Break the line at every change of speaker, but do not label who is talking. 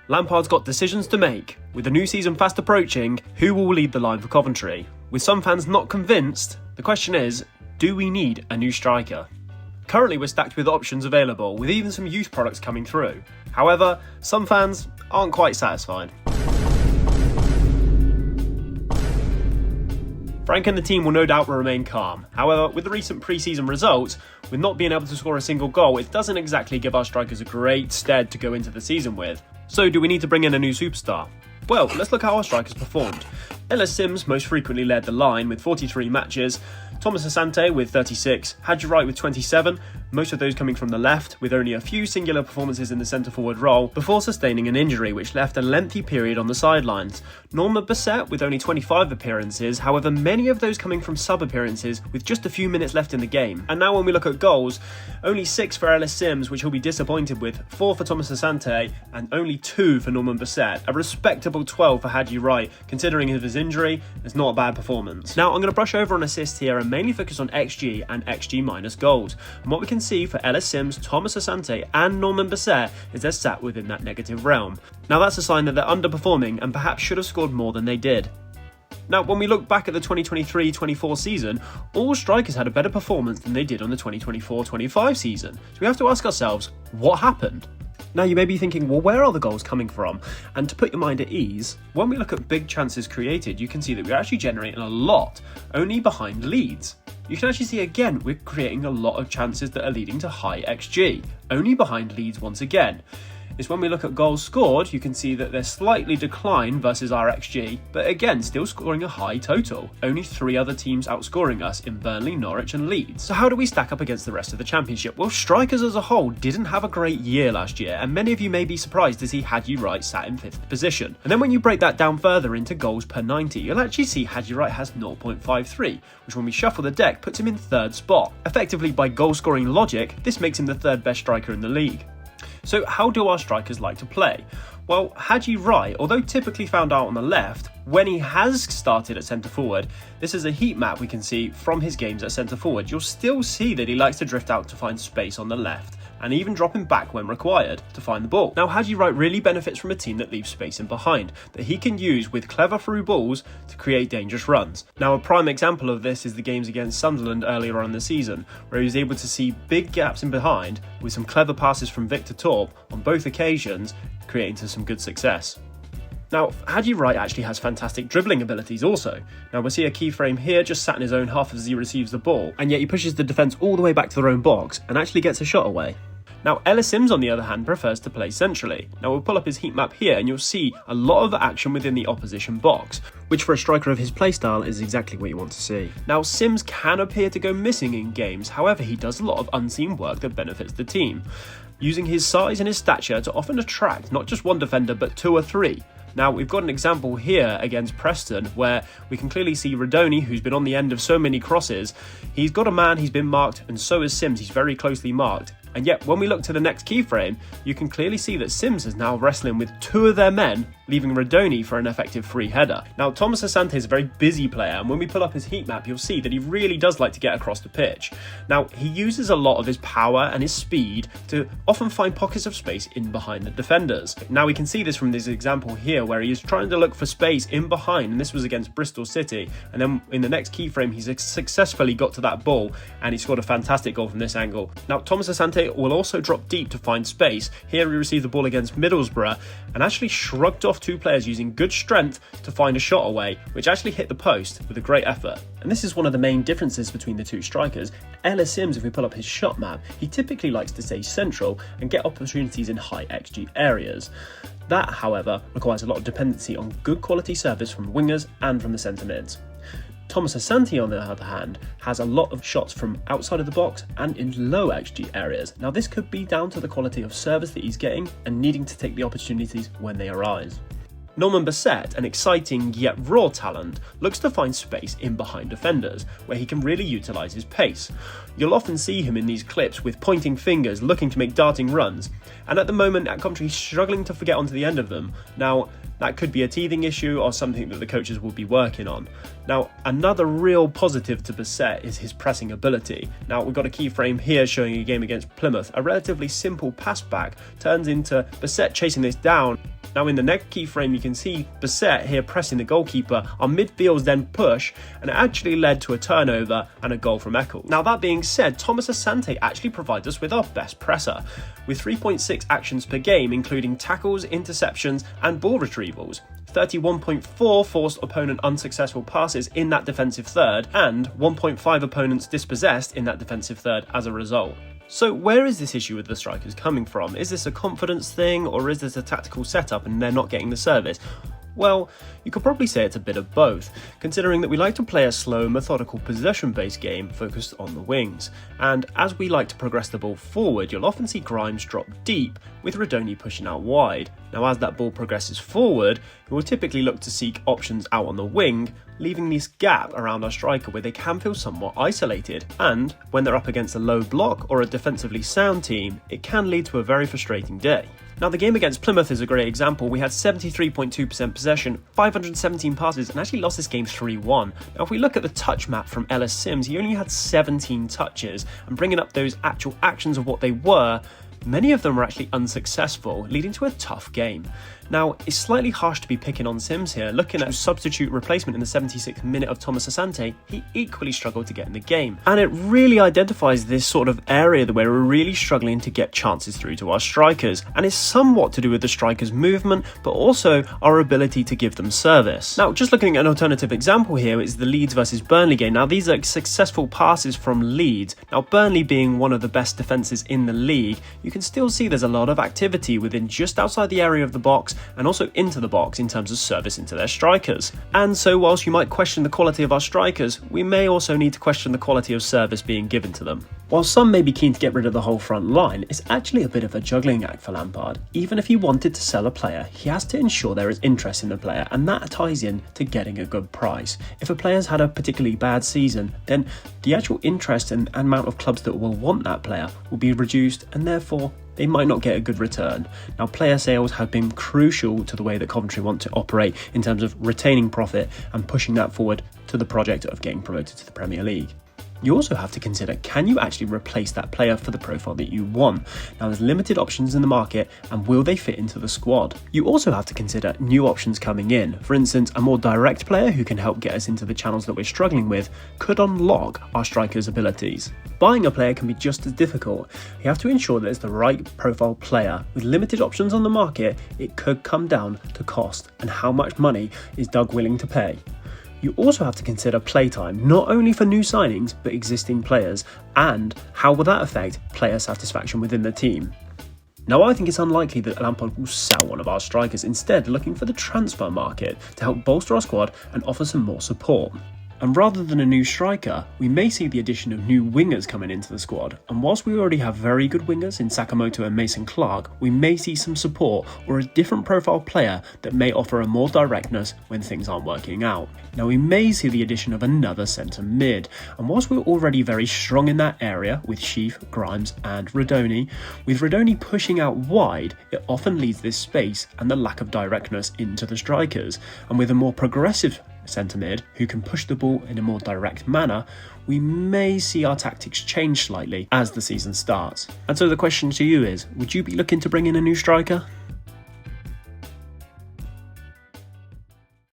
Lampard's got decisions to make. With the new season fast approaching, who will lead the line for Coventry? With some fans not convinced, the question is, do we need a new striker? Currently we're stacked with options available, with even some youth products coming through. However, some fans aren't quite satisfied. Frank and the team will no doubt remain calm. However, with the recent pre-season results, with not being able to score a single goal, it doesn't exactly give our strikers a great stead to go into the season with. So do we need to bring in a new superstar? Well, let's look how our strikers performed. Ellis Simms most frequently led the line with 43 matches, Thomas-Asante with 36, Haji Wright with 27, most of those coming from the left, with only a few singular performances in the centre-forward role, before sustaining an injury which left a lengthy period on the sidelines. Norman Bissett with only 25 appearances, however many of those coming from sub-appearances with just a few minutes left in the game. And now when we look at goals, only 6 for Ellis Simms, which he'll be disappointed with, 4 for Thomas-Asante, and only 2 for Norman Bissett. A respectable 12 for Haji Wright, considering his injury, it's not a bad performance. Now I'm going to brush over on assists here and mainly focus on XG and XG minus goals. And what we can see for Ellis Simms, Thomas-Asante and Norman Bissett is they're sat within that negative realm. Now that's a sign that they're underperforming and perhaps should have scored more than they did. Now, when we look back at the 2023-24 season, all strikers had a better performance than they did on the 2024-25 season. So we have to ask ourselves, what happened? Now you may be thinking, well, where are the goals coming from? And to put your mind at ease, when we look at big chances created, you can see that we're actually generating a lot, only behind Leeds. You can actually see again, we're creating a lot of chances that are leading to high XG, only behind Leeds once again. Is when we look at goals scored, you can see that they're slightly declined versus our XG, but again, still scoring a high total. Only 3 other teams outscoring us in Burnley, Norwich and Leeds. So how do we stack up against the rest of the Championship? Well, strikers as a whole didn't have a great year last year, and many of you may be surprised to see Haji Wright sat in 5th position. And then when you break that down further into goals per 90, you'll actually see Haji Wright has 0.53, which when we shuffle the deck puts him in 3rd spot. Effectively, by goal scoring logic, this makes him the 3rd best striker in the league. So how do our strikers like to play? Well, Haji Wright, although typically found out on the left, when he has started at centre forward, this is a heat map we can see from his games at centre forward. You'll still see that he likes to drift out to find space on the left, and even dropping back when required to find the ball. Now, Haji Wright really benefits from a team that leaves space in behind, that he can use with clever through balls to create dangerous runs. Now, a prime example of this is the games against Sunderland earlier on in the season, where he was able to see big gaps in behind with some clever passes from Victor Torp on both occasions, creating to some good success. Now, Haji Wright actually has fantastic dribbling abilities also. Now we'll see a keyframe here just sat in his own half as he receives the ball, and yet he pushes the defence all the way back to their own box and actually gets a shot away. Now Ellis Simms on the other hand prefers to play centrally. Now we'll pull up his heat map here and you'll see a lot of action within the opposition box, which for a striker of his playstyle is exactly what you want to see. Now Simms can appear to go missing in games, however he does a lot of unseen work that benefits the team, using his size and his stature to often attract not just one defender but 2 or 3. Now, we've got an example here against Preston where we can clearly see Radoni, who's been on the end of so many crosses. He's got a man, he's been marked, and so is Simms, he's very closely marked. And yet, when we look to the next keyframe, you can clearly see that Simms is now wrestling with 2 of their men, leaving Radoni for an effective free header. Now, Thomas-Asante is a very busy player, and when we pull up his heat map, you'll see that he really does like to get across the pitch. Now, he uses a lot of his power and his speed to often find pockets of space in behind the defenders. Now, we can see this from this example here, where he is trying to look for space in behind, and this was against Bristol City. And then in the next keyframe, he's successfully got to that ball, and he scored a fantastic goal from this angle. Now, Thomas-Asante will also drop deep to find space. Here he received the ball against Middlesbrough and actually shrugged off 2 players using good strength to find a shot away, which actually hit the post with a great effort. And this is one of the main differences between the 2 strikers. Ellis Simms, if we pull up his shot map, he typically likes to stay central and get opportunities in high XG areas. That, however, requires a lot of dependency on good quality service from wingers and from the centre mids. Thomas-Asante, on the other hand, has a lot of shots from outside of the box and in low XG areas. Now this could be down to the quality of service that he's getting and needing to take the opportunities when they arise. Norman Bissett, an exciting yet raw talent, looks to find space in behind defenders, where he can really utilise his pace. You'll often see him in these clips with pointing fingers, looking to make darting runs, and at the moment at Coventry he's struggling to get onto the end of them. Now, that could be a teething issue or something that the coaches will be working on. Now, another real positive to Bissett is his pressing ability. Now, we've got a keyframe here showing a game against Plymouth. A relatively simple pass back turns into Bissett chasing this down Now in the next keyframe you can see Bissett here pressing the goalkeeper, our midfielders then push, and it actually led to a turnover and a goal from Eccles. Now that being said, Thomas-Asante actually provides us with our best presser, with 3.6 actions per game including tackles, interceptions and ball retrievals. 31.4 forced opponent unsuccessful passes in that defensive third, and 1.5 opponents dispossessed in that defensive third as a result. So where is this issue with the strikers coming from? Is this a confidence thing, or is this a tactical setup and they're not getting the service? Well, you could probably say it's a bit of both, considering that we like to play a slow, methodical, possession-based game focused on the wings. And as we like to progress the ball forward, you'll often see Grimes drop deep, with Rodoni pushing out wide. Now as that ball progresses forward, we will typically look to seek options out on the wing, leaving this gap around our striker where they can feel somewhat isolated. And when they're up against a low block or a defensively sound team, it can lead to a very frustrating day. Now the game against Plymouth is a great example. We had 73.2% possession, 517 passes, and actually lost this game 3-1. Now if we look at the touch map from Ellis Simms, he only had 17 touches, and bringing up those actual actions of what they were, many of them were actually unsuccessful, leading to a tough game. Now, it's slightly harsh to be picking on Simms here. Looking at a substitute replacement in the 76th minute of Thomas-Asante, he equally struggled to get in the game. And it really identifies this sort of area where we're really struggling to get chances through to our strikers. And it's somewhat to do with the strikers' movement, but also our ability to give them service. Now, just looking at an alternative example here is the Leeds versus Burnley game. Now, these are successful passes from Leeds. Now, Burnley being one of the best defences in the league, you can still see there's a lot of activity within just outside the area of the box and also into the box in terms of service into their strikers. And so whilst you might question the quality of our strikers, we may also need to question the quality of service being given to them. While some may be keen to get rid of the whole front line, it's actually a bit of a juggling act for Lampard. Even if he wanted to sell a player, he has to ensure there is interest in the player, and that ties in to getting a good price. If a player's had a particularly bad season, then the actual interest and amount of clubs that will want that player will be reduced, and therefore they might not get a good return. Now, player sales have been crucial to the way that Coventry want to operate in terms of retaining profit and pushing that forward to the project of getting promoted to the Premier League. You also have to consider, can you actually replace that player for the profile that you want? Now, there's limited options in the market, and will they fit into the squad? You also have to consider new options coming in. For instance, a more direct player who can help get us into the channels that we're struggling with could unlock our strikers' abilities. Buying a player can be just as difficult. You have to ensure that it's the right profile player. With limited options on the market, it could come down to cost and how much money is Doug willing to pay. You also have to consider playtime, not only for new signings, but existing players, and how will that affect player satisfaction within the team. Now, I think it's unlikely that Lampard will sell one of our strikers, instead looking for the transfer market to help bolster our squad and offer some more support. And rather than a new striker, we may see the addition of new wingers coming into the squad. And whilst we already have very good wingers in Sakamoto and Mason Clark, we may see some support or a different profile player that may offer a more directness when things aren't working out. Now, we may see the addition of another centre mid. And whilst we're already very strong in that area with Sheaf, Grimes and Rodoni, with Rodoni pushing out wide, it often leaves this space and the lack of directness into the strikers. And with a more progressive centre mid who can push the ball in a more direct manner, we may see our tactics change slightly as the season starts. And so the question to you is, would you be looking to bring in a new striker?